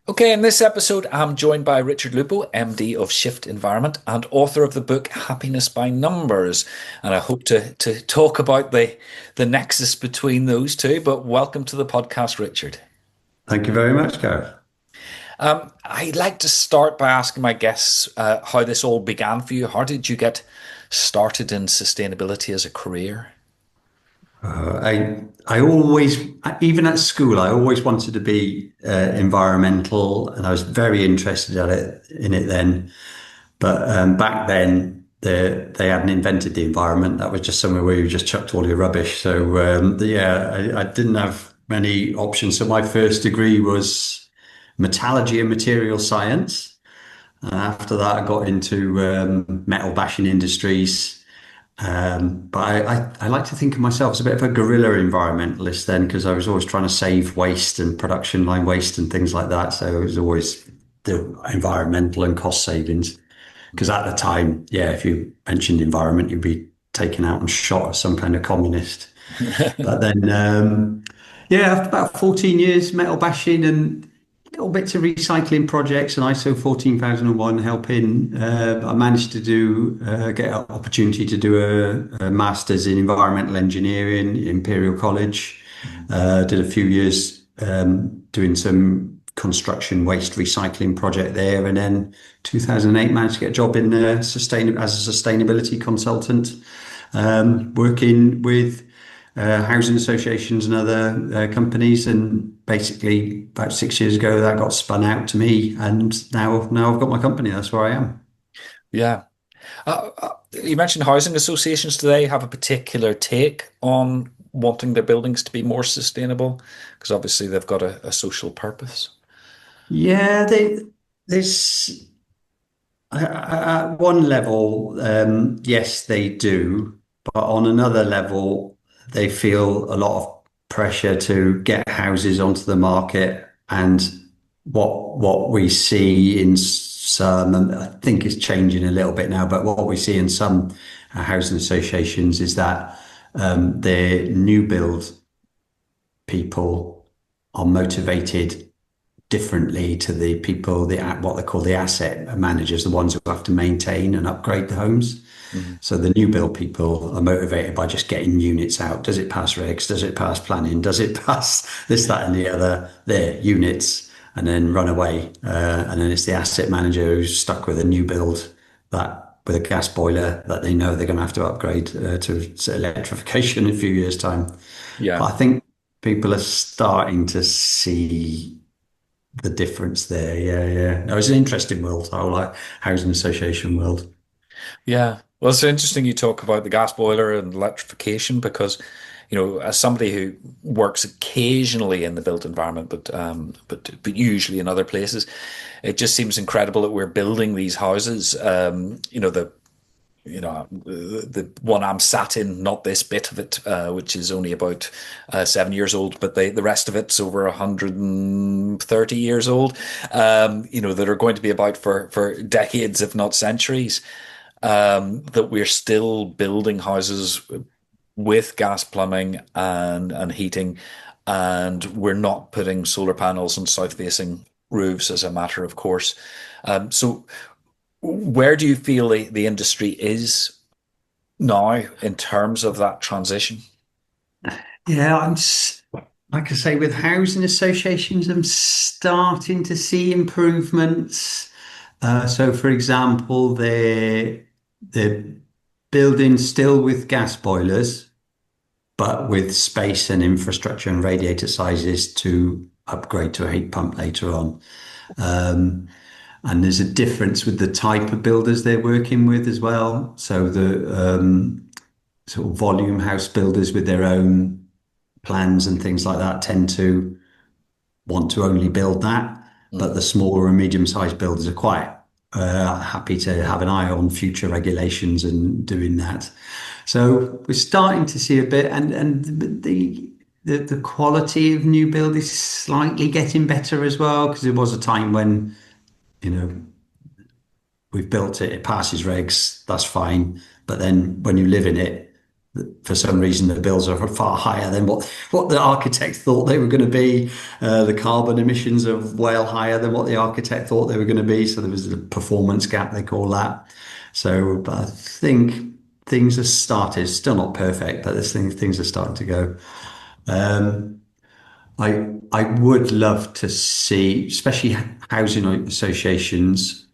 Okay, in this episode, I'm joined by Richard Lupo, MD of Shift Environment and author of the book Happiness by Numbers. And I hope to talk about the nexus between those two. But welcome to the podcast, Richard. Thank you very much, Gareth. I'd like to start by asking my guests how this all began for you. How did you get started in sustainability as a career? I always, even at school, I always wanted to be environmental, and I was very interested in it then. But back then, they hadn't invented the environment. That was just somewhere where you just chucked all your rubbish. So yeah, I didn't have many options. So my first degree was metallurgy and material science. And after that, I got into metal bashing industries. But I like to think of myself as a bit of a guerrilla environmentalist then, because I was always trying to save waste and production line waste and things like that. So it was always the environmental and cost savings. Because at the time, yeah, if you mentioned environment, you'd be taken out and shot as some kind of communist. But then, yeah, after about 14 years metal bashing and little bits of recycling projects and ISO 14001 helping. I managed to get an opportunity to do a master's in environmental engineering at Imperial College. Did a few years doing some construction waste recycling project there, and then 2008 managed to get a job in as a sustainability consultant, working with housing associations and other companies. And basically, about 6 years ago, that got spun out to me, and now I've got my company. That's where I am. Yeah. You mentioned housing associations. Do they have a particular take on wanting their buildings to be more sustainable? Because obviously they've got a social purpose. Yeah, there's at one level, yes, they do, but on another level, they feel a lot of pressure to get houses onto the market. And what we see in some, and I think it's changing a little bit now, but what we see in some housing associations is that the new build people are motivated differently to the people, what they call the asset managers, the ones who have to maintain and upgrade the homes. Mhm. So the new build people are motivated by just getting units out. Does it pass regs? Does it pass planning? Does it pass this, that, and the other? Their units, and then run away. And then it's the asset manager who's stuck with a new build with a gas boiler that they know they're going to have to upgrade to electrification in a few years' time. But Yeah. I think people are starting to see the difference there. Yeah, yeah. No, it's an interesting world, I like housing association world. Yeah. Well, it's interesting you talk about the gas boiler and electrification because, as somebody who works occasionally in the built environment, but usually in other places, it just seems incredible that we're building these houses. The one I'm sat in, not this bit of it, which is only about 7 years old, but the rest of it's over 130 years old. That are going to be about for decades, if not centuries. That we're still building houses with gas plumbing and heating, and we're not putting solar panels on south-facing roofs as a matter of course. So where do you feel the industry is now in terms of that transition? Yeah, like I say, with housing associations, I'm starting to see improvements. So, for example, they're building still with gas boilers, but with space and infrastructure and radiator sizes to upgrade to a heat pump later on. Um, and there's a difference with the type of builders they're working with as well. So the sort of volume house builders with their own plans and things like that tend to want to only build that. But the Mm. smaller and medium-sized builders are quite happy to have an eye on future regulations and doing that. So we're starting to see a bit, and the quality of new build is slightly getting better as well, because there was a time when, you know, we've built it, it passes regs, that's fine. But then when you live in it, for some reason the bills are far higher than what the architect thought they were going to be. The carbon emissions are well higher than what the architect thought they were going to be. So there was a performance gap, they call that. So but I think things have started, still not perfect, but things are starting to go. I would love to see, especially housing associations.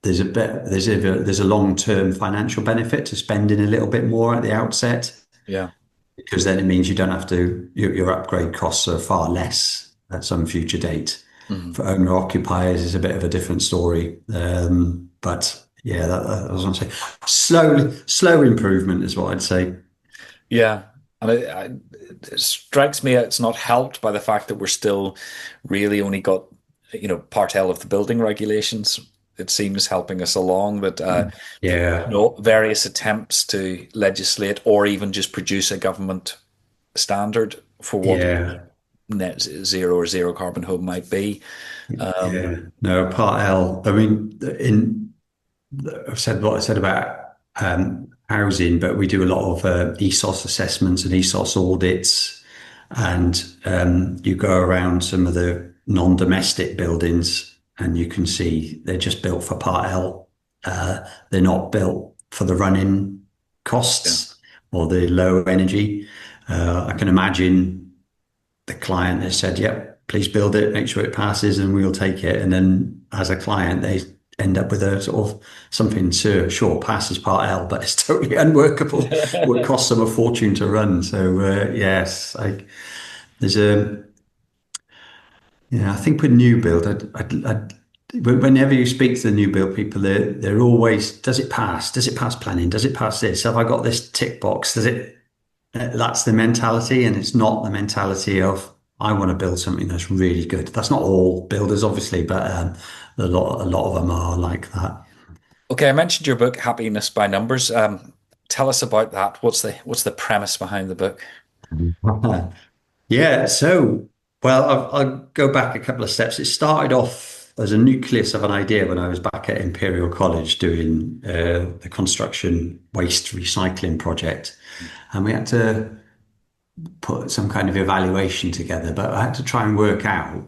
There's a long-term financial benefit to spending a little bit more at the outset, Yeah. because then it means you don't have to, your upgrade costs are far less at some future date. Mhm. For owner occupiers is a bit of a different story. But yeah, I was going to say slow improvement is what I'd say. Yeah. And it strikes me it's not helped by the fact that we're still really only got, Part L of the building regulations. It seems helping us along, but Yeah, various attempts to legislate or even just produce a government standard for what yeah, net zero or zero carbon home might be. yeah. No, Part L. I mean, I've said what I said about housing, but we do a lot of ESOS assessments and ESOS audits, and you go around some of the non-domestic buildings, and you can see they're just built for Part L. They're not built for the running Yeah. costs or the low energy. I can imagine the client has said, "Yep, please build it, make sure it passes, and we'll take it." And then as a client, they end up with a sort of something to sure passes Part L, but it's totally unworkable. Would cost them a fortune to run. So yes, there's a yeah. I think with new build, whenever you speak to the new build people, they're always, does it pass? Does it pass planning? Does it pass this? Have I got this tick box? Does it? That's the mentality, and it's not the mentality of I want to build something that's really good. That's not all builders, obviously, but a lot of them are like that. Okay, I mentioned your book, Happiness by Numbers. Tell us about that. What's the premise behind the book? Yeah, so well, I'll go back a couple of steps. It started off as a nucleus of an idea when I was back at Imperial College doing the construction waste recycling project, and we had to put some kind of evaluation together, but I had to try and work out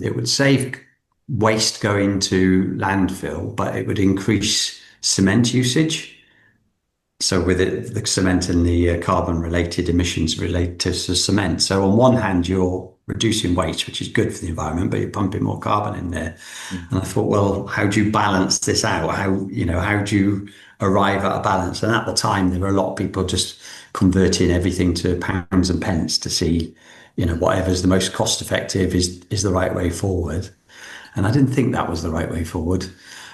it would save waste going to landfill, but it would increase cement usage. So with it, the cement and the carbon related emissions related to cement. So on one hand, you're reducing waste, which is good for the environment, but you're pumping more carbon in there. And I thought, well, how do you balance this out? How do you arrive at a balance? And at the time, there were a lot of people just converting everything to pounds and pence to see, whatever's the most cost effective is the right way forward. And I didn't think that was the right way forward.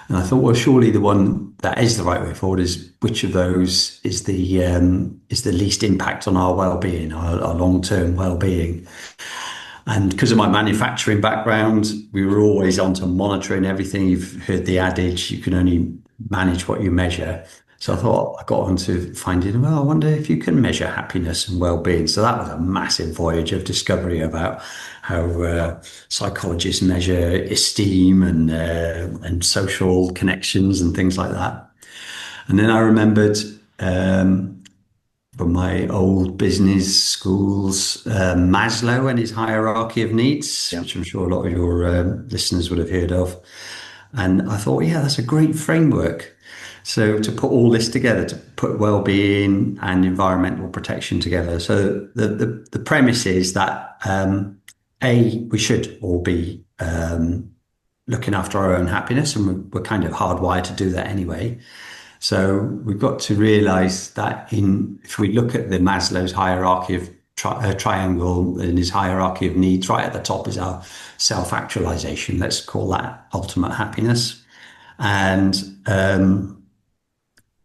And I thought, well, surely the one that is the right way forward is which of those is the least impact on our well-being, our long-term well-being. And because of my manufacturing background, we were always on to monitoring everything. You've heard the adage, you can only manage what you measure. So I thought I got on to finding, well, I wonder if you can measure happiness and well-being. So that was a massive voyage of discovery about how psychologists measure esteem and social connections and things like that. And then I remembered from my old business schools, Maslow and his hierarchy of needs, Yeah. which I'm sure a lot of your listeners would have heard of. And I thought, yeah, that's a great framework. So to put all this together, to put well-being and environmental protection together. So the premise is that we should all be looking after our own happiness, and we're kind of hardwired to do that anyway. So we've got to realize that if we look at the Maslow's hierarchy of triangle and his hierarchy of needs, right at the top is our self-actualization. Let's call that ultimate happiness. And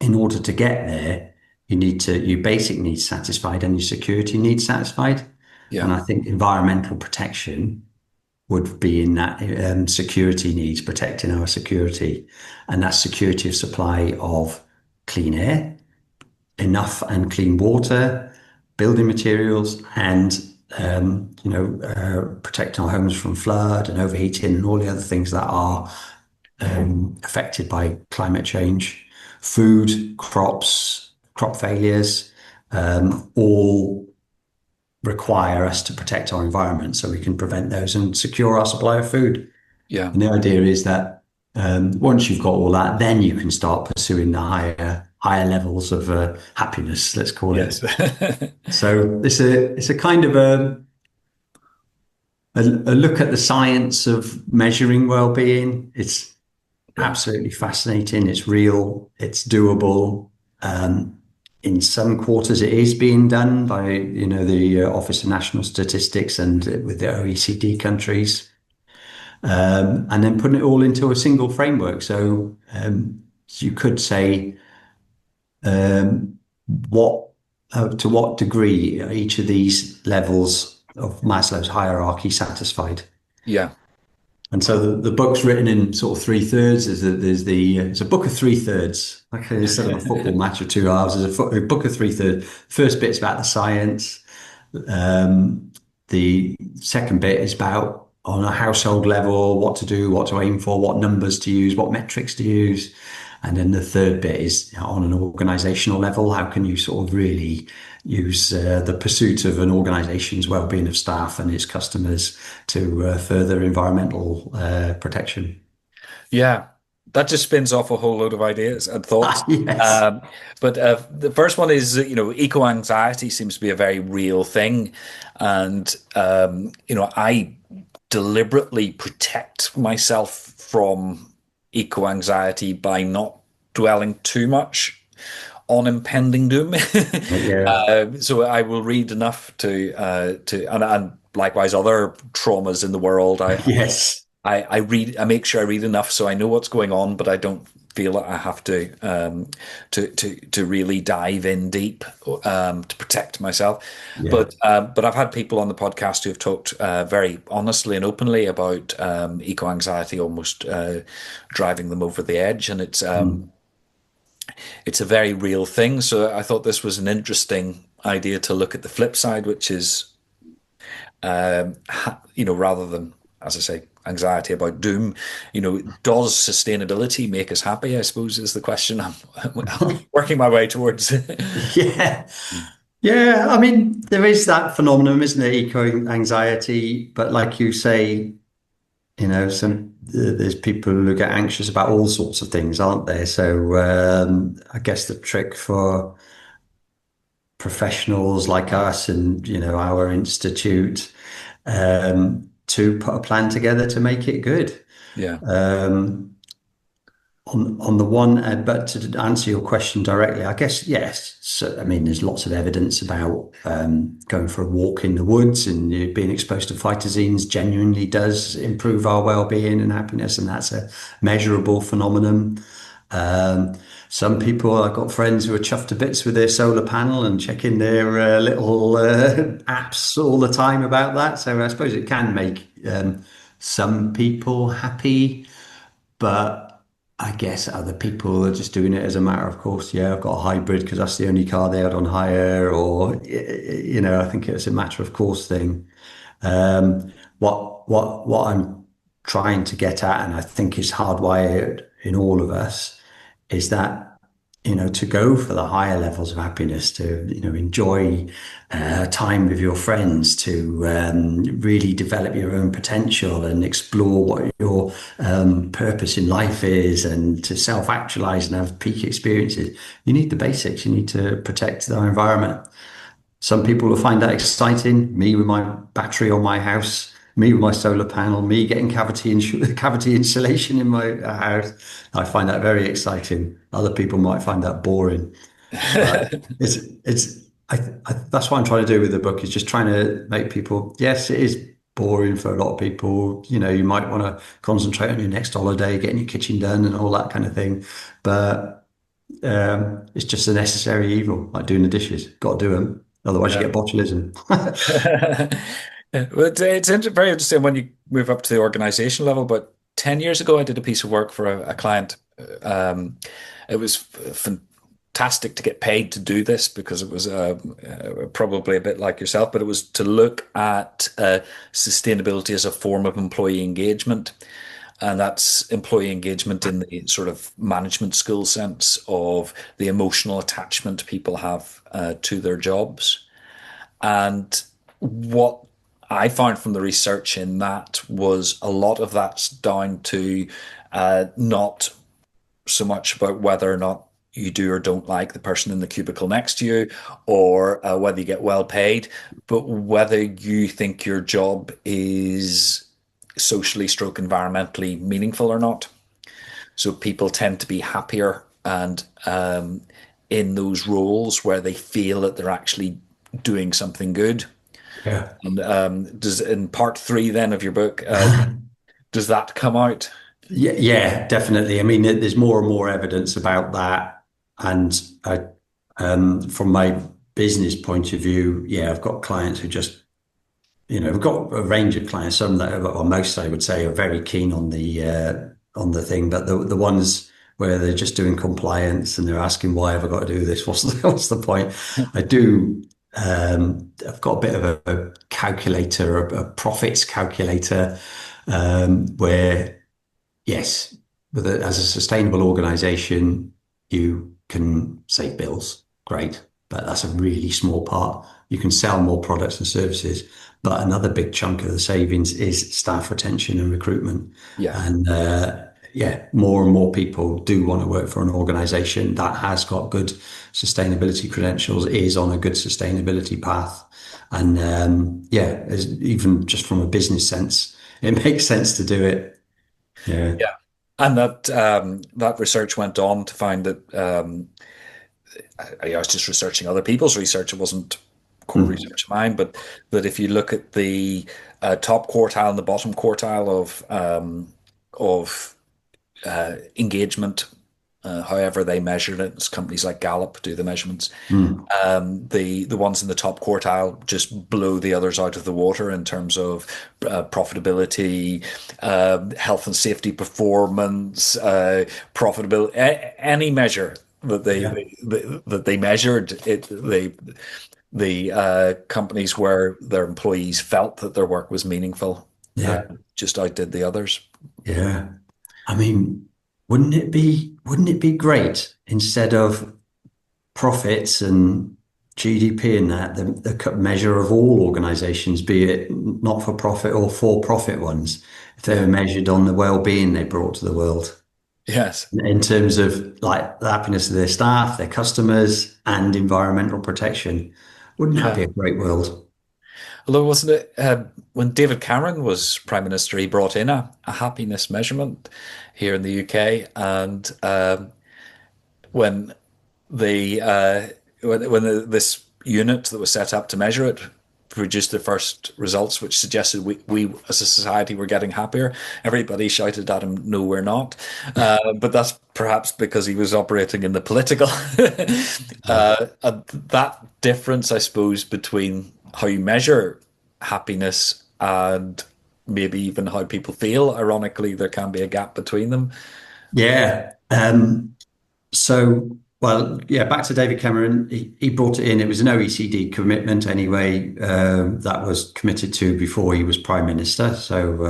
in order to get there, your basic needs satisfied and your security needs satisfied. And Yeah. I think environmental protection would be in that security needs, protecting our security, and that security of supply of clean air, enough and clean water, building materials, and protecting our homes from flood and overheating and all the other things that are affected by climate change, food, crops. crop failures, all require us to protect our environment so we can prevent those and secure our supply of food. Yeah. And the idea is that once you've got all that, then you can start pursuing the higher levels of happiness, let's call Yes. it. So it's a kind of a look at the science of measuring well-being. It's Yeah. absolutely fascinating. It's real. It's doable. In some quarters, it is being done by the Office of National Statistics and with the OECD countries, and then putting it all into a single framework. So you could say um, what to what degree are each of these levels of Maslow's hierarchy satisfied? Yeah. And so the book's written in sort of three thirds. It's a book of three thirds. Like instead of a football match of 2 hours, there's a book of three thirds. First bit's about the science. The second bit is about on a household level, what to do, what to aim for, what numbers to use, what metrics to use. And then the third bit is on an organizational level. How can you sort of really use the pursuit of an organization's well-being of staff and its customers to further environmental protection? Yeah. That just spins off a whole load of ideas and thoughts. Yes. Um, but the first one is, eco-anxiety seems to be a very real thing. And, I deliberately protect myself from eco-anxiety by not dwelling too much on impending doom. Yeah. So I will read enough and likewise other traumas in the world. Yes. I read, I make sure I read enough so I know what's going on, but I don't feel that I have to really dive in deep to protect myself. Yeah. But I've had people on the podcast who have talked very honestly and openly about eco anxiety almost driving them over the edge, and Mm. it's a very real thing. So I thought this was an interesting idea to look at the flip side, which is rather than, as I say, anxiety about doom, does sustainability make us happy? I suppose is the question I'm working my way towards. Yeah. Yeah. I mean, there is that phenomenon, isn't it? Eco anxiety. But like you say, there's people who get anxious about all sorts of things, aren't there? So I guess the trick for professionals like us and our institute to put a plan together to make it good. Yeah, Um, on the one, but to answer your question directly, I guess yes. So, I mean, there's lots of evidence about going for a walk in the woods and being exposed to phytoxines genuinely does improve our well-being and happiness, and that's a measurable phenomenon. Um, some people, I've got friends who are chuffed to bits with their solar panel and checking their little apps all the time about that. So I suppose it can make some people happy, but I guess other people are just doing it as a matter of course. Yeah, I've got a hybrid because that's the only car they had on hire, or I think it's a matter of course thing. What I'm trying to get at, and I think is hardwired in all of us, is that to go for the higher levels of happiness, to enjoy time with your friends, to really develop your own potential and explore what your purpose in life is, and to self-actualize and have peak experiences. You need the basics. You need to protect the environment. Some people will find that exciting. Me with my battery on my house, me with my solar panel, me getting cavity insulation in my house. I find that very exciting. Other people might find that boring, but that's what I'm trying to do with the book, is just trying to make people, yes, it is boring for a lot of people. You might want to concentrate on your next holiday, getting your kitchen done and all that kind of thing. But it's just a necessary evil, like doing the dishes. Got to do them. Otherwise, you yeah. get botulism. Well, it's very interesting when you move up to the organization level. But 10 years ago, I did a piece of work for a client. It was fantastic to get paid to do this because it was probably a bit like yourself, but it was to look at sustainability as a form of employee engagement. and that's employee engagement in the sort of management school sense of the emotional attachment people have to their jobs. And what I found from the research in that was a lot of that's down to not so much about whether or not you do or don't like the person in the cubicle next to you, or whether you get well paid, but whether you think your job is socially stroke environmentally meaningful or not. So people tend to be happier and in those roles where they feel that they're actually doing something good. Yeah. And does in part three then of your book, does that come out? Yeah, yeah, definitely. I mean, there's more and more evidence about that. And from my business point of view, yeah, I've got clients who just, I've got a range of clients. Some that, or most I would say, are very keen on the thing, but the ones where they're just doing compliance and they're asking why have I got to do this? What's the point? I do. I've got a bit of a calculator, a profits calculator, where yes, as a sustainable organization, you can save bills. Great. But that's a really small part. You can sell more products and services. But another big chunk of the savings is staff retention and recruitment. Yeah. And yeah, more and more people do want to work for an organization that has got good sustainability credentials, is on a good sustainability path. And yeah, even just from a business sense, it makes sense to do it. Yeah. Yeah. And that research went on to find that I was just researching other people's research. It wasn't core Mm. research of mine, but that if you look at the top quartile and the bottom quartile of engagement, however they measured it, it's companies like Gallup do the measurements. Mm. The ones in the top quartile just blow the others out of the water in terms of profitability, health and safety performance, profitability, any measure that Yeah. that they measured it. The companies where their employees felt that their work was meaningful Yeah. just outdid the others. Yeah. I mean, wouldn't it be great instead of profits and GDP and that, the measure of all organizations, be it not for profit or for profit ones, if they Yeah. were measured on the well-being they brought to the world Yes. in terms of like the happiness of their staff, their customers, and environmental protection. Wouldn't that Yeah. be a great world? Although wasn't it when David Cameron was Prime Minister, he brought in a happiness measurement here in the UK, and when the this unit that was set up to measure it produced the first results, which suggested we as a society were getting happier. Everybody shouted at him, "No, we're not." But that's perhaps because he was operating in the political. That difference, I suppose, between how you measure happiness and maybe even how people feel. Ironically, there can be a gap between them. Yeah. So, well, yeah, back to David Cameron. He brought it in. It was an OECD commitment anyway, that was committed to before he was Prime Minister. So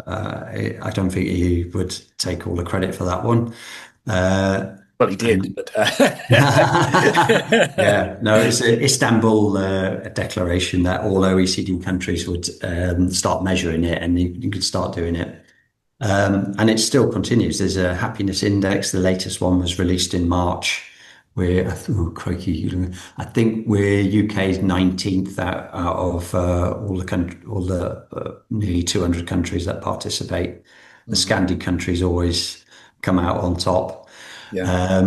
I don't think he would take all the credit for that one. Well, he did, And but yeah, no, it's a Istanbul declaration that all OECD countries would start measuring it, and you could start doing it. And it still continues. There's a happiness index. The latest one was released in March. Oh, crikey, I think we're UK's 19th out of all the nearly 200 countries that participate. The Mhm. Scandi countries always come out on top. Yeah,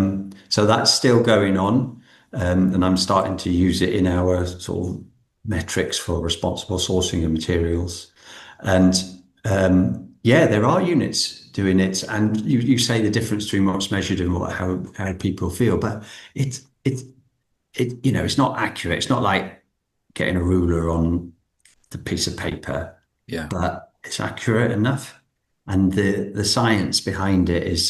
So that's still going on. And I'm starting to use it in our sort of metrics for responsible sourcing of materials. And yeah, there are units doing it. And you say the difference between what's measured and how people feel, but it's it's not accurate. It's not like getting a ruler on the piece of paper, yeah, but it's accurate enough. And the science behind it is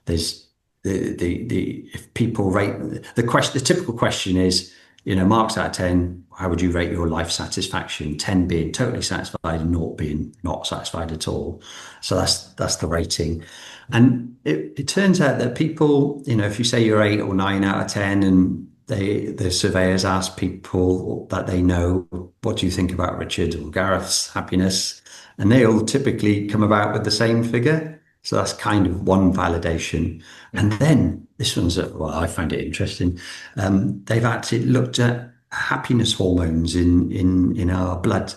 there's the if people rate the typical question is marks out of 10, how would you rate your life satisfaction? 10 being totally satisfied and 0 being not satisfied at all. So that's the rating. And it turns out that people, if you say you're 8 or 9 out of 10 and the surveyors ask people that they know, what do you think about Richard or Gareth's happiness? And they all typically come about with the same figure. So that's kind of one validation. And then this one's, well, I find it interesting. They've actually looked at happiness hormones in our blood,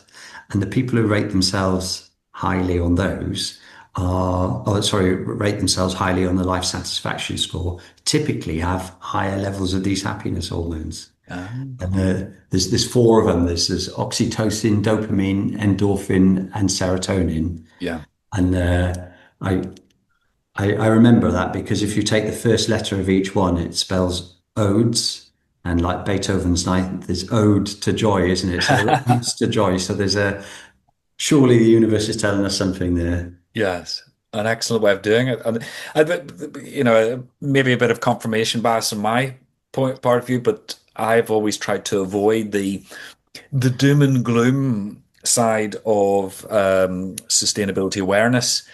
and the people who rate themselves highly on those rate themselves highly on the life satisfaction score, typically have higher levels of these happiness hormones. Um, And there's four of them. There's oxytocin, dopamine, endorphin, and serotonin. yeah. And I I remember that because if you take the first letter of each one, it spells odes. And like Beethoven's Ninth, there's ode to joy, isn't it? So odes to joy. So there's surely the universe is telling us something there. Yes, an excellent way of doing it, and maybe a bit of confirmation bias on my part of view, but I've always tried to avoid the doom and gloom side of sustainability awareness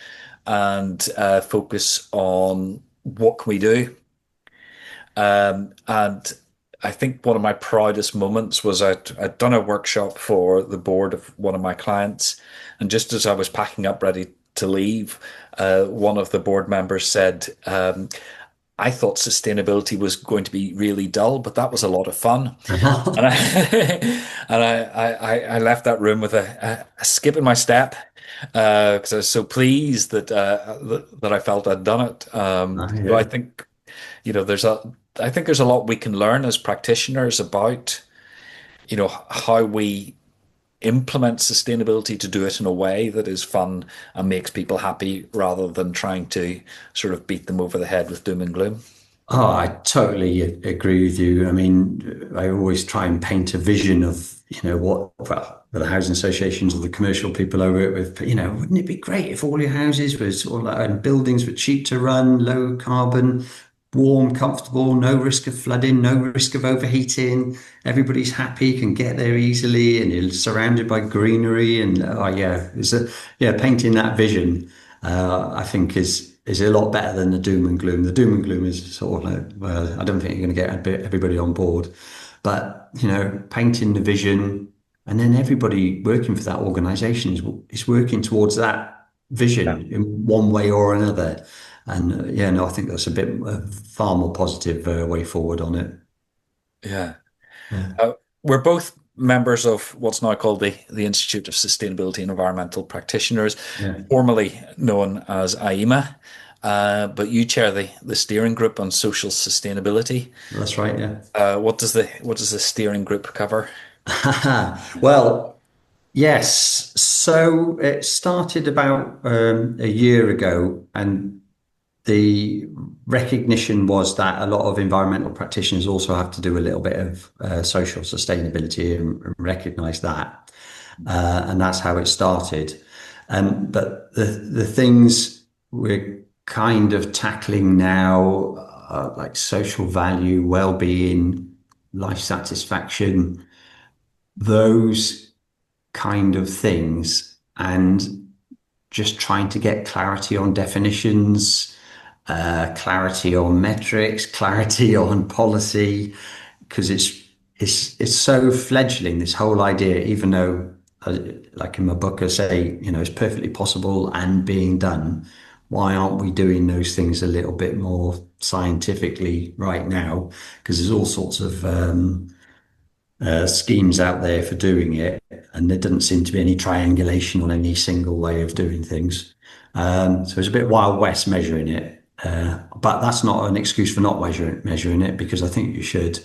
and focus on what can we do. And I think one of my proudest moments was I'd done a workshop for the board of one of my clients, and just as I was packing up ready to leave, one of the board members said, I thought sustainability was going to be really dull, but that was a lot of fun. And I I left that room with a skip in my step because I was so pleased that I felt I'd done it. So I Yeah. think I think there's a lot we can learn as practitioners about how we implement sustainability to do it in a way that is fun and makes people happy rather than trying to sort of beat them over the head with doom and gloom. Oh, I totally agree with you. I mean, I always try and paint a vision of, well, the housing associations or the commercial people I work with, but, wouldn't it be great if all your houses were sort of like, and buildings were cheap to run, low carbon, warm, comfortable, no risk of flooding, no risk of overheating. Everybody's happy, can get there easily, and you're surrounded by greenery. And oh yeah, painting that vision, I think is a lot better than the doom and gloom. The doom and gloom is sort of like, well, I don't think you're going to get everybody on board, but painting the vision, and then everybody working for that organisation is working towards that Yeah. vision in one way or another. And yeah, no, I think that's a bit far more positive way forward on it. Yeah. Yeah, We're both members of what's now called the Institute of Sustainability and Environmental Practitioners, yeah, formerly known as AIMA. But you chair the steering group on social sustainability. that's right. Yeah. What does the steering group cover? Well, yes. So it started about a year ago, and the recognition was that a lot of environmental practitioners also have to do a little bit of social sustainability and recognize that. And that's how it started. But the things we're kind of tackling now, like social value, well-being, life satisfaction, those kind of things, and just trying to get clarity on definitions, clarity on metrics, clarity on policy, because it's so fledgling, this whole idea, even though, like in my book, I say, it's perfectly possible and being done. Why aren't we doing those things a little bit more scientifically right now? Because there's all sorts of schemes out there for doing it, and there doesn't seem to be any triangulation on any single way of doing things. So it's a bit Wild West measuring it, but that's not an excuse for not measuring it because I think you should,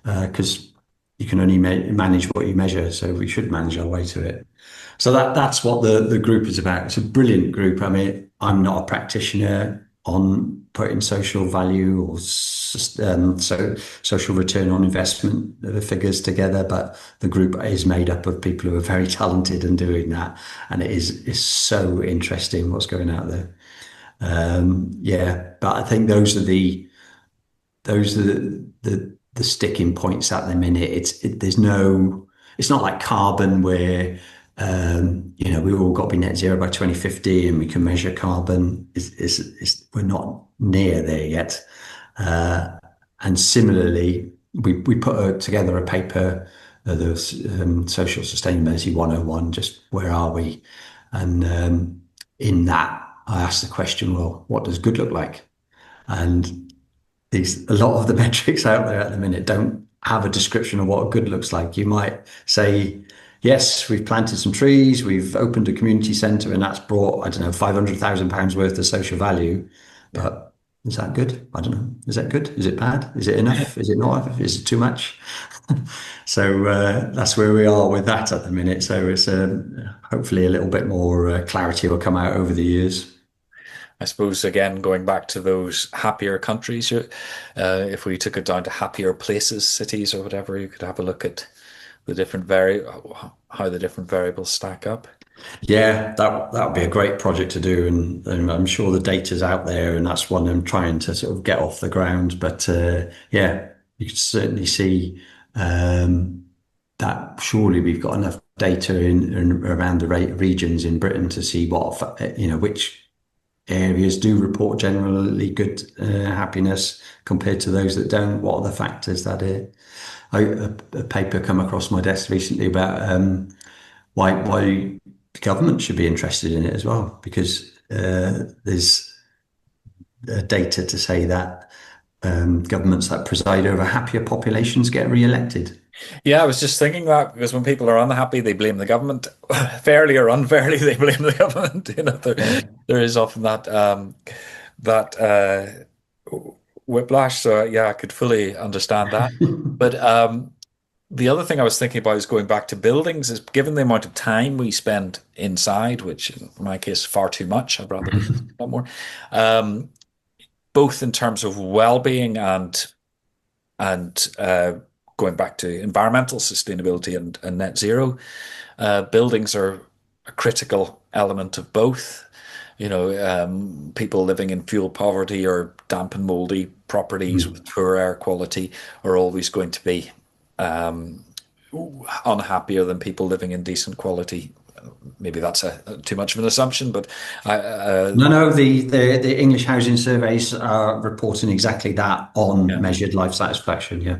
because you can only manage what you measure. So we should manage our way to it. So that's what the group is about. It's a brilliant group. I mean, I'm not a practitioner on putting social value or social return on investment the figures together, but the group is made up of people who are very talented in doing that, and it's so interesting what's going out there. Yeah, but I think those are the the sticking points at the minute. There's no, it's not like carbon where we've all got to be net zero by 2050 and we can measure carbon. We're not near there yet. And similarly, we put together a paper, the Social Sustainability 101, just where are we? And in that, I asked the question, well, what does good look like? And a lot of the metrics out there at the minute don't have a description of what good looks like. You might say, yes, we've planted some trees, we've opened a community centre, and that's brought, I don't know, £500,000 worth of social value. Yeah. But is that good? I don't know. Is that good? Is it bad? Is it enough? Is it not enough? Is it too much? So that's where we are with that at the minute. So it's hopefully a little bit more clarity will come out over the years. I suppose again, going back to those happier countries, if we took it down to happier places, cities or whatever, you could have a look at the different how the different variables stack up. Yeah, that would be a great project to do, and I'm sure the data's out there, and that's one I'm trying to sort of get off the ground. But yeah, you can certainly see that surely we've got enough data in around the regions in Britain to see which areas do report generally good happiness compared to those that don't. What are the factors that a paper come across my desk recently about why the government should be interested in it as well, because there's data to say that governments that preside over happier populations get re-elected. Yeah, I was just thinking that because when people are unhappy, they blame the government. Fairly or unfairly, they blame the government. Yeah. There is often that whiplash. So yeah, I could fully understand that. But the other thing I was thinking about is going back to buildings. Is given the amount of time we spend inside, which in my case far too much. I'd rather be a lot more. Um, Both in terms of well-being and going back to environmental sustainability and net zero, buildings are a critical element of both. People living in fuel poverty or damp and moldy properties with poor air quality are always going to be um, unhappier than people living in decent quality. Maybe that's too much of an assumption, but No, the English housing surveys are reporting exactly that on yeah. measured life satisfaction. Yeah.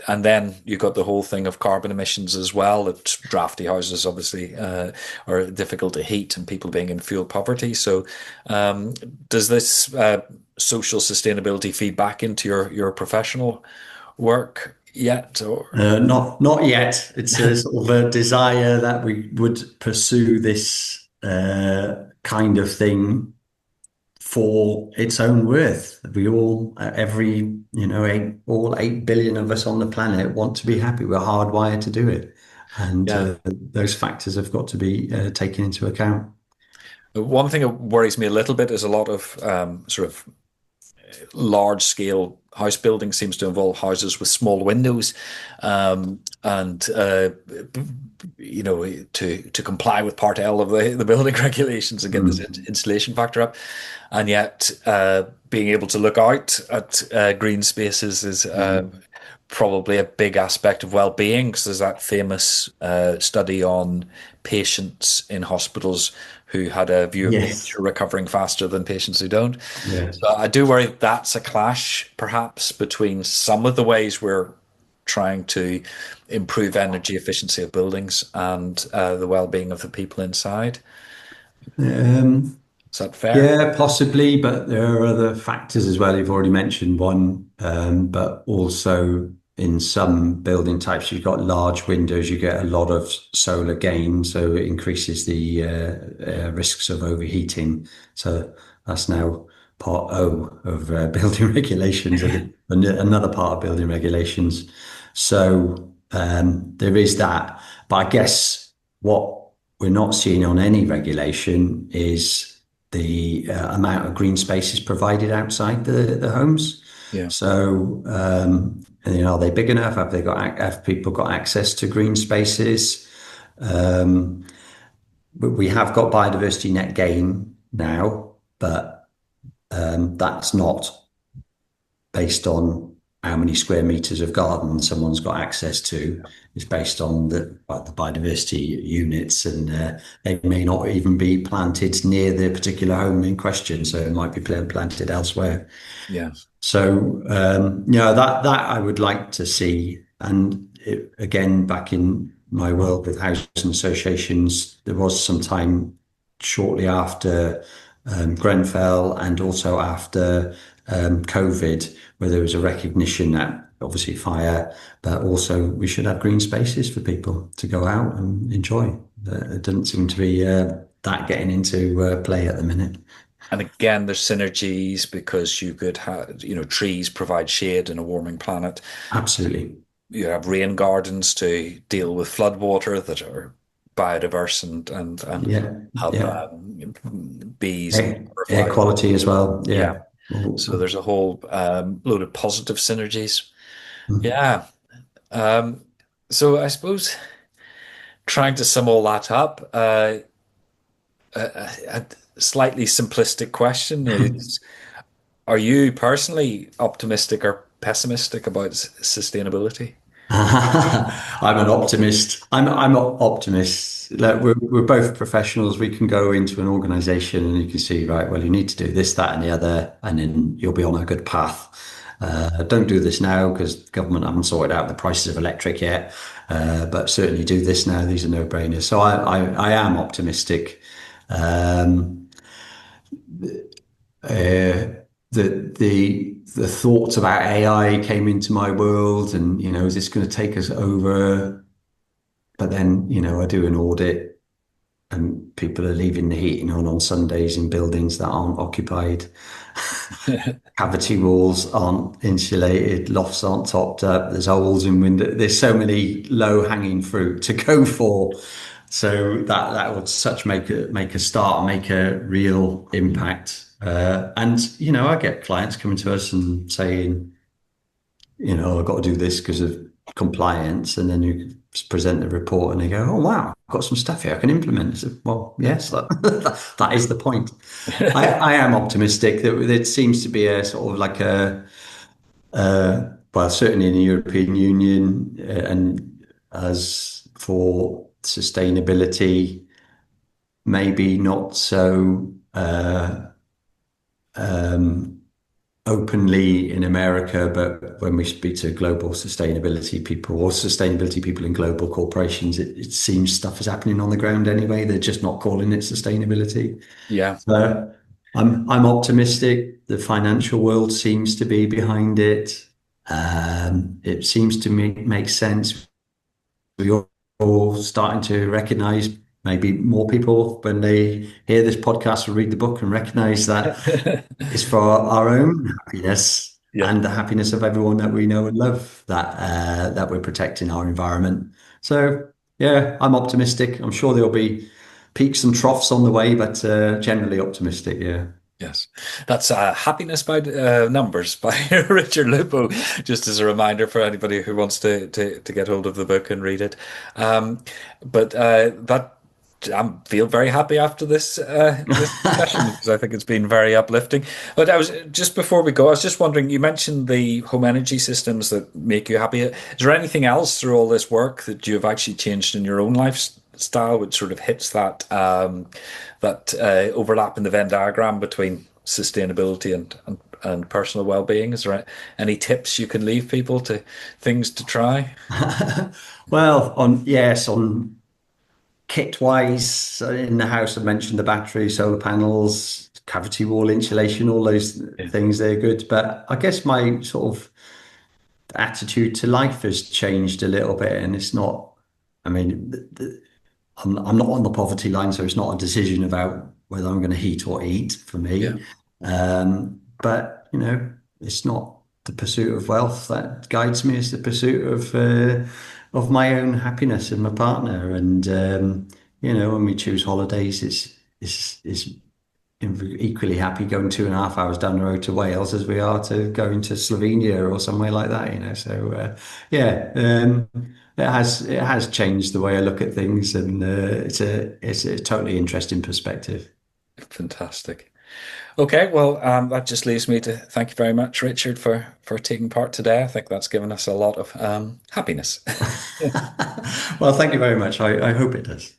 And then you've got the whole thing of carbon emissions as well. That drafty houses obviously are difficult to heat, and people being in fuel poverty. So, um, does this social sustainability feed back into your professional work yet? Or Not yet. It's a sort of a desire that we would pursue this kind of thing for its own worth. We all, all 8 billion of us on the planet want to be happy. We're hardwired to do it. And yeah, those factors have got to be taken into account. one thing that worries me a little bit is a lot of sort of large scale house building seems to involve houses with small windows, and to comply with Part L of the building regulations and get this insulation factor up, and yet being able to look out at green spaces is probably a big aspect of well-being, because there's that famous study on patients in hospitals who had a view of Yes. nature recovering faster than patients who don't. Yes. So I do worry that's a clash, perhaps, between some of the ways we're trying to improve energy efficiency of buildings and the well-being of the people inside. Um, Is that fair? Yeah, possibly, but there are other factors as well. You've already mentioned one, but also in some building types, you've got large windows, you get a lot of solar gain, so it increases the risks of overheating. So that's now part O of building regulations, another part of building regulations. So there is that. But I guess what we're not seeing on any regulation is the amount of green spaces provided outside the homes. Yeah. So, are they big enough? Have people got access to green spaces? But we have got biodiversity net gain now, but that's not based on how many square meters of garden someone's got access to. It's based on the biodiversity units, and they may not even be planted near the particular home in question, so it might be planted elsewhere. Yeah. So that I would like to see. And again, back in my world with housing associations, there was some time shortly after Grenfell and also after COVID, where there was a recognition that obviously fire, but also we should have green spaces for people to go out and enjoy. It doesn't seem to be that getting into play at the minute. And again, there's synergies because you could have, trees provide shade in a warming planet. Absolutely. You have rain gardens to deal with floodwater that are biodiverse and Yeah. have Yeah. bees and Air butterflies. quality as well. Yeah. Yeah. So there's a whole load of positive synergies. Mhm. Yeah. Um, so I suppose trying to sum all that up, a slightly simplistic question is, are you personally optimistic or pessimistic about sustainability? I'm an optimist. I'm an optimist. Like we're both professionals. We can go into an organization and you can see, right, well, you need to do this, that, and the other, and then you'll be on a good path. Don't do this now because the government haven't sorted out the prices of electric yet. But certainly do this now. These are no-brainers. So I am optimistic. Um, the thoughts about AI came into my world, and is this going to take us over? But then, I do an audit, and people are leaving the heating on Sundays in buildings that aren't occupied. Cavity walls aren't insulated, lofts aren't topped up. There's holes in window. There's so many low-hanging fruit to go for. So that would such make a start, make a real impact. And I get clients coming to us and saying, I've got to do this because of compliance. And then you present the report and they go, oh, wow, I've got some stuff here I can implement. I said, well, yes, that is the point. I am optimistic that it seems to be a sort of like well, certainly in the European Union, and as for sustainability, maybe not so openly in America, but when we speak to global sustainability people or sustainability people in global corporations, it seems stuff is happening on the ground anyway. They're just not calling it sustainability. Yeah. So I'm optimistic. The financial world seems to be behind it. It seems to make sense. We're all starting to recognize, maybe more people when they hear this podcast will read the book and recognize that it's for our own happiness Yeah. and the happiness of everyone that we know and love, that we're protecting our environment. So yeah, I'm optimistic. I'm sure there'll be peaks and troughs on the way, but generally optimistic. Yeah. Yes, that's Happiness by Numbers by Richard Lupo, just as a reminder for anybody who wants to get hold of the book and read it. But that I feel very happy after this session because I think it's been very uplifting. But I was just before we go, I was just wondering, you mentioned the home energy systems that make you happy. Is there anything else through all this work that you have actually changed in your own lifestyle, which sort of hits that overlap in the Venn diagram between sustainability and personal well-being? Is there any tips you can leave people to things to try? Well, on kit wise in the house, I mentioned the battery, solar panels, cavity wall insulation, all those Yeah. things, they're good. But I guess my sort of attitude to life has changed a little bit, and it's not, I mean, I'm not on the poverty line, so it's not a decision about whether I'm going to heat or eat for Yeah. me. But it's not the pursuit of wealth that guides me; it's the pursuit of my own happiness and my partner. And when we choose holidays, it's equally happy going 2.5 hours down the road to Wales as we are to going to Slovenia or somewhere like that. So yeah, it has changed the way I look at things, and it's a totally interesting perspective. Fantastic. Okay, well, that just leaves me to thank you very much, Richard, for taking part today. I think that's given us a lot of happiness. Well, thank you very much. I hope it does.